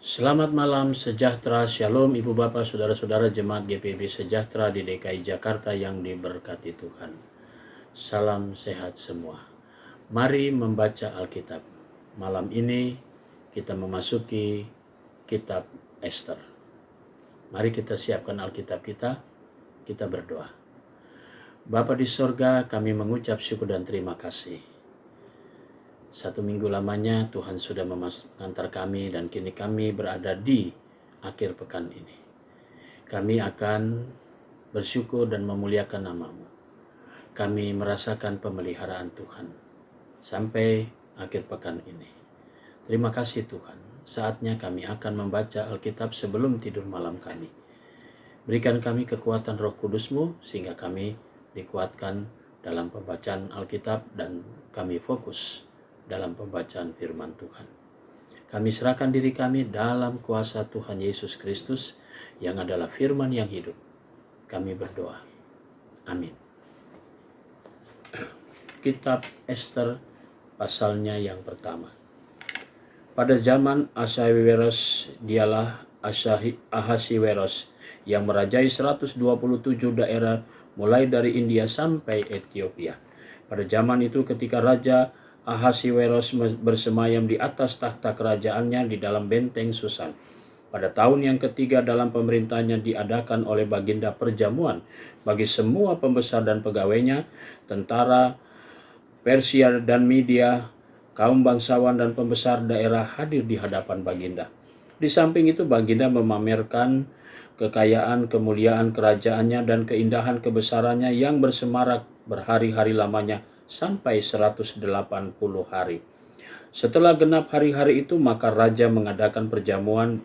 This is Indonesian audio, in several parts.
Selamat malam, sejahtera, shalom Ibu Bapak, Saudara-saudara Jemaat GPIB Sejahtera di DKI Jakarta yang diberkati Tuhan. Salam sehat semua. Mari membaca Alkitab. Malam ini kita memasuki kitab Ester. Mari kita siapkan Alkitab kita berdoa. Bapa di sorga, kami mengucap syukur dan terima kasih. 1 minggu lamanya Tuhan sudah mengantar kami dan kini kami berada di akhir pekan ini. Kami akan bersyukur dan memuliakan nama-Mu. Kami merasakan pemeliharaan Tuhan sampai akhir pekan ini. Terima kasih Tuhan. Saatnya kami akan membaca Alkitab sebelum tidur malam kami. Berikan kami kekuatan Roh Kudus-Mu sehingga kami dikuatkan dalam pembacaan Alkitab dan kami fokus dalam pembacaan firman Tuhan. Kami serahkan diri kami dalam kuasa Tuhan Yesus Kristus yang adalah firman yang hidup. Kami berdoa. Amin. Kitab Ester pasalnya yang pertama. Pada zaman Ahasiweros, dialah Ahasiweros yang merajai 127 daerah mulai dari India sampai Ethiopia. Pada zaman itu ketika Raja Ahasiweros bersemayam di atas takhta kerajaannya di dalam benteng Susan. Pada tahun yang ketiga dalam pemerintahnya diadakan oleh Baginda perjamuan bagi semua pembesar dan pegawainya, tentara Persia dan Media, kaum bangsawan dan pembesar daerah hadir di hadapan Baginda. Di samping itu Baginda memamerkan kekayaan, kemuliaan kerajaannya dan keindahan kebesarannya yang bersemarak berhari-hari lamanya sampai 180 hari. Setelah genap hari-hari itu maka raja mengadakan perjamuan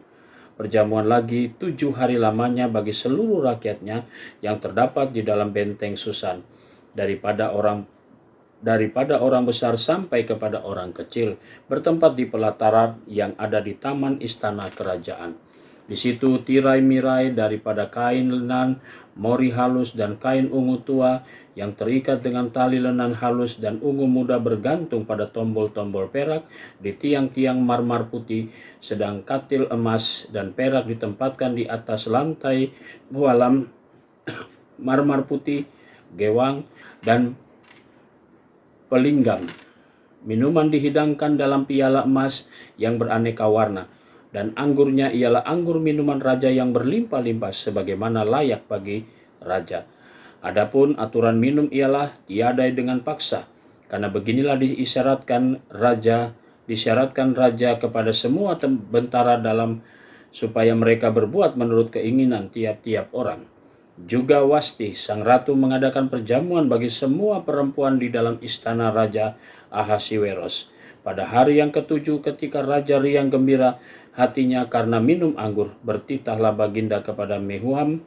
lagi 7 hari lamanya bagi seluruh rakyatnya yang terdapat di dalam benteng Susan, daripada orang besar sampai kepada orang kecil, bertempat di pelataran yang ada di taman istana kerajaan. Di situ tirai-mirai daripada kain lenan, mori halus dan kain ungu tua yang terikat dengan tali lenan halus dan ungu muda bergantung pada tombol-tombol perak di tiang-tiang marmar putih, sedang katil emas dan perak ditempatkan di atas lantai bualam marmar putih, gewang, dan pelinggang. Minuman dihidangkan dalam piala emas yang beraneka warna, dan anggurnya ialah anggur minuman raja yang berlimpah-limpah sebagaimana layak bagi raja. Adapun aturan minum ialah tiadai dengan paksa, karena beginilah disyaratkan raja kepada semua bentara dalam supaya mereka berbuat menurut keinginan tiap-tiap orang. Juga Wasti, sang ratu, mengadakan perjamuan bagi semua perempuan di dalam istana Raja Ahasiweros. Pada hari yang ketujuh ketika raja riang gembira hatinya karena minum anggur, bertitahlah Baginda kepada Mehuman,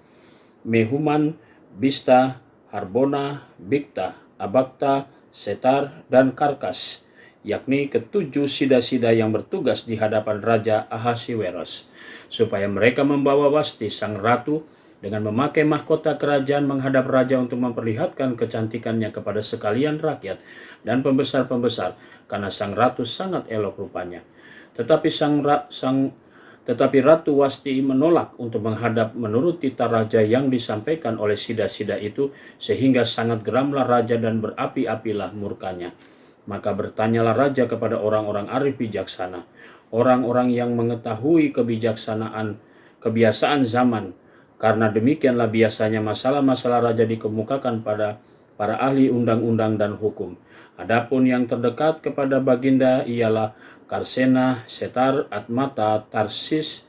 Bista, Harbona, Bikta, Abakta, Setar, dan Karkas, yakni ketujuh sida-sida yang bertugas di hadapan Raja Ahasiweros, supaya mereka membawa Wasti sang ratu dengan memakai mahkota kerajaan menghadap raja untuk memperlihatkan kecantikannya kepada sekalian rakyat dan pembesar-pembesar, karena sang ratu sangat elok rupanya. Tetapi Ratu Wasti menolak untuk menghadap menurut titah raja yang disampaikan oleh sida-sida itu, sehingga sangat geramlah raja dan berapi-apilah murkanya. Maka bertanyalah raja kepada orang-orang arif bijaksana, orang-orang yang mengetahui kebiasaan zaman, karena demikianlah biasanya masalah-masalah raja dikemukakan pada para ahli undang-undang dan hukum. Adapun yang terdekat kepada Baginda ialah Karsena, Setar, Atmata, Tarsis,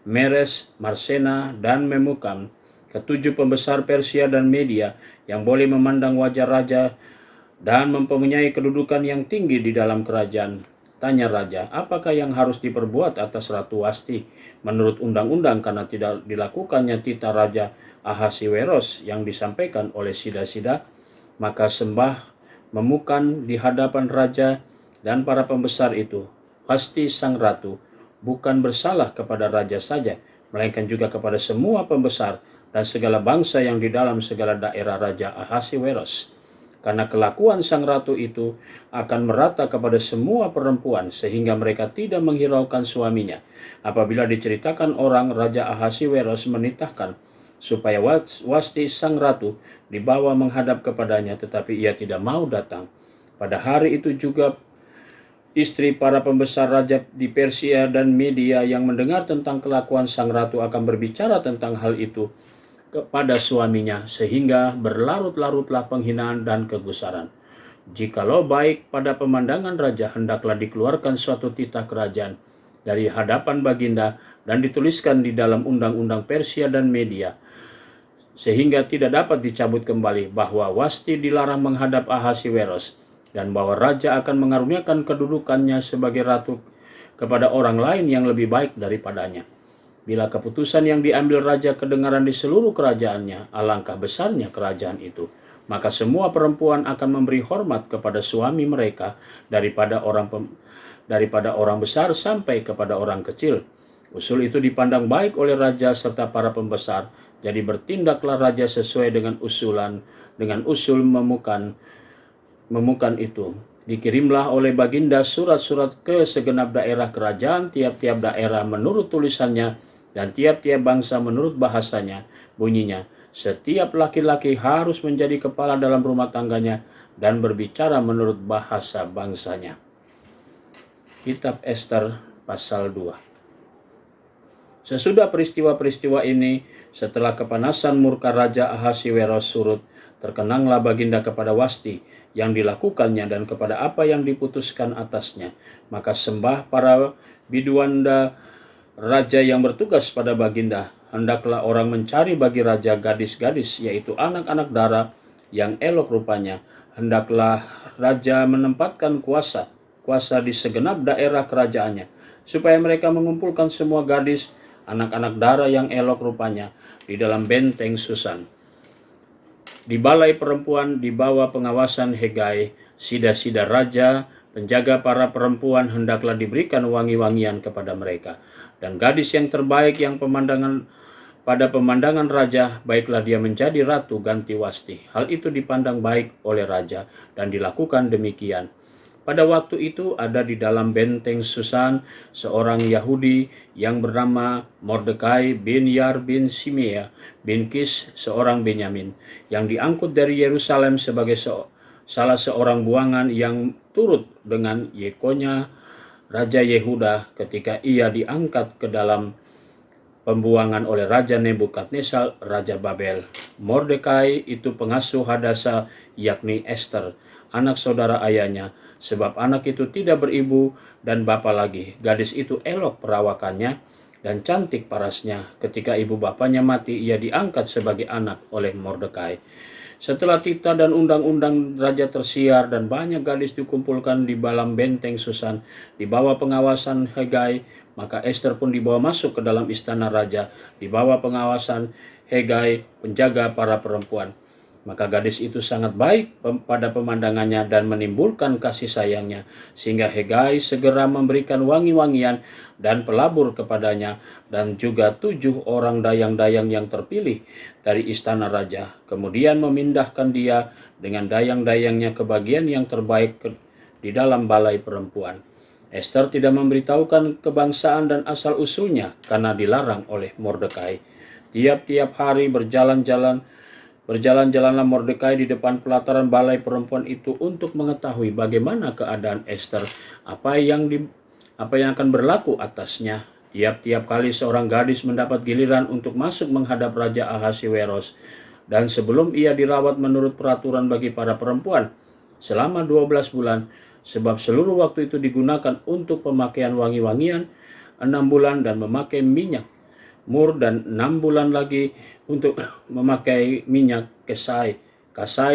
Meres, Marsena, dan Memukam, ketujuh pembesar Persia dan Media yang boleh memandang wajah raja dan mempunyai kedudukan yang tinggi di dalam kerajaan. Tanya raja, apakah yang harus diperbuat atas Ratu Wasti menurut undang-undang karena tidak dilakukannya titah Raja Ahasiweros yang disampaikan oleh sida-sida? Maka sembah Memukan di hadapan raja dan para pembesar itu, pasti sang ratu bukan bersalah kepada raja saja, melainkan juga kepada semua pembesar dan segala bangsa yang di dalam segala daerah Raja Ahasiweros. karena kelakuan sang ratu itu akan merata kepada semua perempuan, sehingga mereka tidak menghiraukan suaminya. Apabila diceritakan orang, Raja Ahasiweros menitahkan supaya Wasti sang ratu dibawa menghadap kepadanya, tetapi ia tidak mau datang. Pada hari itu juga istri para pembesar raja di Persia dan Media yang mendengar tentang kelakuan sang ratu akan berbicara tentang hal itu kepada suaminya, sehingga berlarut-larutlah penghinaan dan kegusaran. Jikalau baik pada pemandangan raja, hendaklah dikeluarkan suatu titah kerajaan dari hadapan baginda dan dituliskan di dalam undang-undang Persia dan Media, sehingga tidak dapat dicabut kembali, bahwa Wasti dilarang menghadap Ahasiweros, dan bahwa raja akan mengaruniakan kedudukannya sebagai ratu kepada orang lain yang lebih baik daripadanya. Bila keputusan yang diambil raja kedengaran di seluruh kerajaannya, alangkah besarnya kerajaan itu, maka semua perempuan akan memberi hormat kepada suami mereka daripada orang besar sampai kepada orang kecil. Usul itu dipandang baik oleh raja serta para pembesar, jadi bertindaklah raja sesuai dengan usul memukan itu. Dikirimlah oleh baginda surat-surat ke segenap daerah kerajaan, tiap-tiap daerah menurut tulisannya dan tiap-tiap bangsa menurut bahasanya. Bunyinya, setiap laki-laki harus menjadi kepala dalam rumah tangganya dan berbicara menurut bahasa bangsanya. Kitab Ester pasal 2. Sesudah peristiwa-peristiwa ini, setelah kepanasan murka Raja Ahasiweros surut, terkenanglah baginda kepada Wasti yang dilakukannya dan kepada apa yang diputuskan atasnya. Maka sembah para biduanda raja yang bertugas pada baginda, hendaklah orang mencari bagi raja gadis-gadis, yaitu anak-anak dara yang elok rupanya. Hendaklah raja menempatkan kuasa di segenap daerah kerajaannya, supaya mereka mengumpulkan semua gadis, anak-anak dara yang elok rupanya di dalam benteng Susan. Di balai perempuan di bawah pengawasan Hegai, sida-sida raja, penjaga para perempuan hendaklah diberikan wangi-wangian kepada mereka. Dan gadis yang terbaik yang pada pemandangan raja, baiklah dia menjadi ratu ganti Wasti. Hal itu dipandang baik oleh raja dan dilakukan demikian. Pada waktu itu ada di dalam benteng Susan seorang Yahudi yang bernama Mordekai bin Yar bin Simea bin Kis, seorang Benyamin, yang diangkut dari Yerusalem sebagai salah seorang buangan yang turut dengan Yekonya Raja Yehuda ketika ia diangkat ke dalam pembuangan oleh Raja Nebukadnezar, Raja Babel. Mordekai itu pengasuh Hadasa, yakni Ester, anak saudara ayahnya, sebab anak itu tidak beribu dan bapa lagi. Gadis itu elok perawakannya dan cantik parasnya. Ketika ibu bapanya mati, ia diangkat sebagai anak oleh Mordekai. Setelah titah dan undang-undang raja tersiar dan banyak gadis dikumpulkan di dalam benteng Susan di bawah pengawasan Hegai, maka Ester pun dibawa masuk ke dalam istana raja di bawah pengawasan Hegai, penjaga para perempuan. Maka gadis itu sangat baik pada pemandangannya dan menimbulkan kasih sayangnya, sehingga Hegai segera memberikan wangi-wangian dan pelabur kepadanya, dan juga 7 orang dayang-dayang yang terpilih dari istana raja. Kemudian memindahkan dia dengan dayang-dayangnya ke bagian yang terbaik di dalam balai perempuan. Ester tidak memberitahukan kebangsaan dan asal-usulnya karena dilarang oleh Mordekai. Tiap-tiap hari berjalan-jalanlah Mordekai di depan pelataran balai perempuan itu untuk mengetahui bagaimana keadaan Ester, apa yang akan berlaku atasnya. Tiap-tiap kali seorang gadis mendapat giliran untuk masuk menghadap Raja Ahasiweros, dan sebelum ia dirawat menurut peraturan bagi para perempuan selama 12 bulan, sebab seluruh waktu itu digunakan untuk pemakaian wangi-wangian, 6 bulan dan memakai minyak mur, dan 6 bulan lagi untuk memakai minyak kasai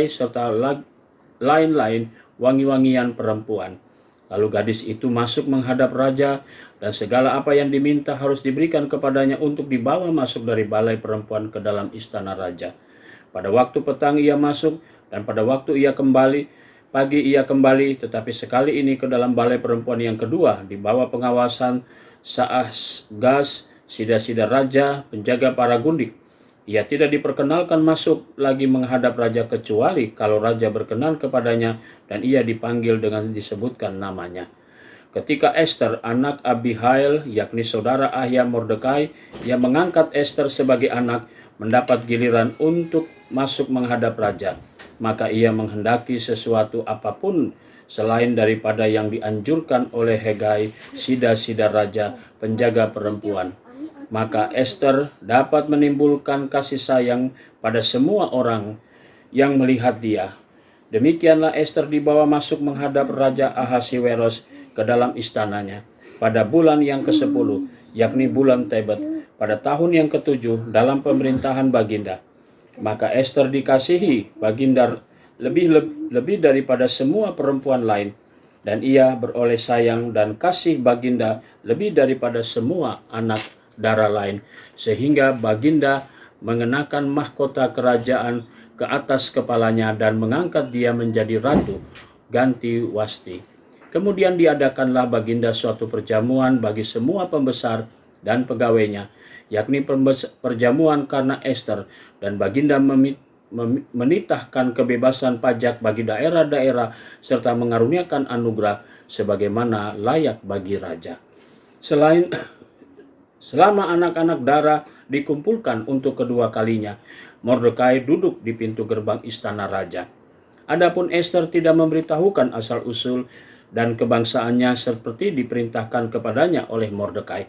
serta lain-lain wangi-wangian perempuan. Lalu gadis itu masuk menghadap raja, dan segala apa yang diminta harus diberikan kepadanya untuk dibawa masuk dari balai perempuan ke dalam istana raja. Pada waktu petang ia masuk, dan pada waktu pagi ia kembali, tetapi sekali ini ke dalam balai perempuan yang kedua di bawah pengawasan Saasgas, sida-sida raja, penjaga para gundik. Ia tidak diperkenalkan masuk lagi menghadap raja kecuali kalau raja berkenan kepadanya dan ia dipanggil dengan disebutkan namanya. Ketika Ester, anak Abihail, yakni saudara ayah Mordekai, yang mengangkat Ester sebagai anak, mendapat giliran untuk masuk menghadap raja, maka ia menghendaki sesuatu apapun selain daripada yang dianjurkan oleh Hegai, sida-sida raja, penjaga perempuan. Maka Ester dapat menimbulkan kasih sayang pada semua orang yang melihat dia. Demikianlah Ester dibawa masuk menghadap Raja Ahasiweros ke dalam istananya pada bulan yang ke-10, yakni bulan Tebet, pada tahun yang ke-7 dalam pemerintahan Baginda. Maka Ester dikasihi Baginda lebih daripada semua perempuan lain, dan ia beroleh sayang dan kasih Baginda lebih daripada semua anak darah lain, sehingga Baginda mengenakan mahkota kerajaan ke atas kepalanya dan mengangkat dia menjadi ratu ganti Wasti. Kemudian diadakanlah Baginda suatu perjamuan bagi semua pembesar dan pegawainya, yakni perjamuan karena Ester, dan Baginda menitahkan kebebasan pajak bagi daerah-daerah serta mengaruniakan anugerah sebagaimana layak bagi raja. Selama anak-anak darah dikumpulkan untuk kedua kalinya, Mordekai duduk di pintu gerbang istana raja. Adapun Ester tidak memberitahukan asal-usul dan kebangsaannya seperti diperintahkan kepadanya oleh Mordekai.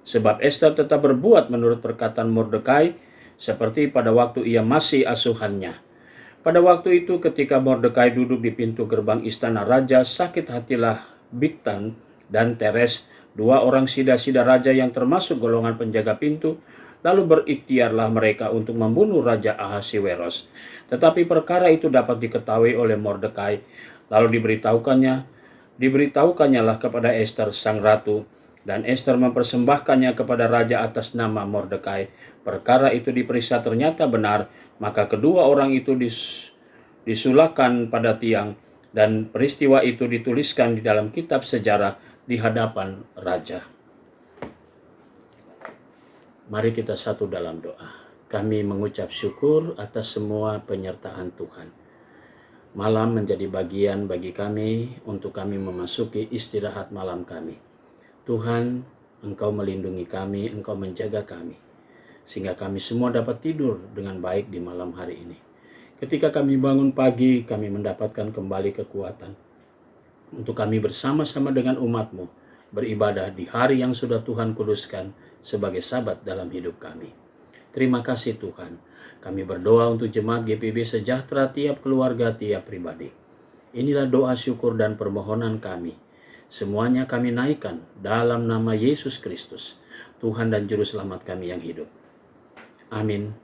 Sebab Ester tetap berbuat menurut perkataan Mordekai seperti pada waktu ia masih asuhannya. Pada waktu itu ketika Mordekai duduk di pintu gerbang istana raja, sakit hatilah Bigtan dan Teres, dua orang sida-sida raja yang termasuk golongan penjaga pintu. Lalu berikhtiarlah mereka untuk membunuh Raja Ahasiweros. Tetapi perkara itu dapat diketahui oleh Mordekai. Lalu diberitahukannya kepada Ester sang ratu, dan Ester mempersembahkannya kepada raja atas nama Mordekai. Perkara itu diperiksa ternyata benar, maka kedua orang itu disulahkan pada tiang, dan peristiwa itu dituliskan di dalam kitab sejarah di hadapan raja. Mari kita satu dalam doa. Kami mengucap syukur atas semua penyertaan Tuhan. Malam menjadi bagian bagi kami untuk kami memasuki istirahat malam kami. Tuhan, Engkau melindungi kami, Engkau menjaga kami, sehingga kami semua dapat tidur dengan baik di malam hari ini. Ketika kami bangun pagi, kami mendapatkan kembali kekuatan untuk kami bersama-sama dengan umat-Mu beribadah di hari yang sudah Tuhan kuduskan sebagai sabat dalam hidup kami. Terima kasih Tuhan. Kami berdoa untuk jemaat GPB sejahtera tiap keluarga, tiap pribadi. Inilah doa syukur dan permohonan kami. Semuanya kami naikkan dalam nama Yesus Kristus, Tuhan dan Juru Selamat kami yang hidup. Amin.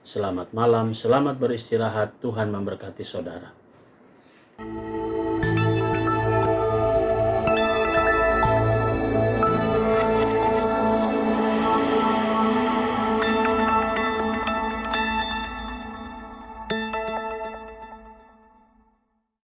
Selamat malam, selamat beristirahat. Tuhan memberkati saudara.